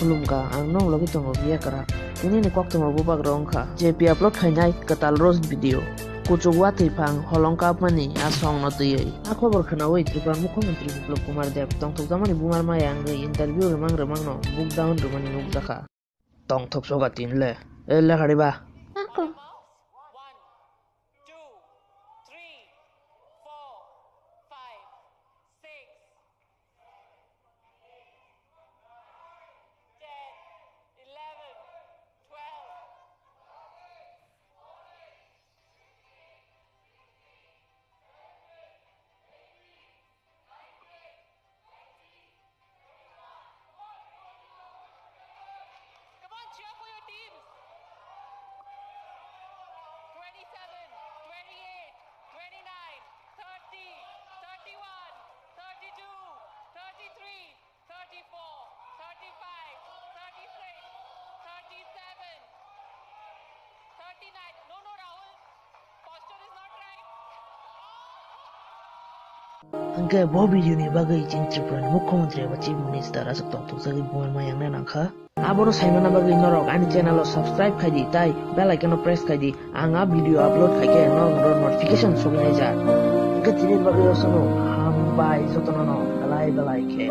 Kulumka ang nong logi tongo biya kara. Ini ni kok tongo bubak rongka. JP upload khainai katal roast video. Kuchugwa tipang holongka mani asong no tuyai. Ako berkenawai Tribun Mukhomentri Biplop Kumar Dev tong thok zamani bumar mayang ge interview remang no book down remani nukdaka. Tong thok soga tinle. Le khariba. Ako. Cheer for your teams. 27, 28, 29, 30, 31, 32, 33, 34, 35, 36, 37, 39. No, Rahul. Posture is not right. Angke bo video ni bagai jin Tribun Mukhomentri ba Chief Minister asok tong thok zagi bumar mayang na nangkha. Aboro saimana bagi norok ani channel lo subscribe khaidi tai bell icon press khaidi anga video upload khaike no notification soginai ja. Ke tinit bagi osono hambai jotono no belai ke.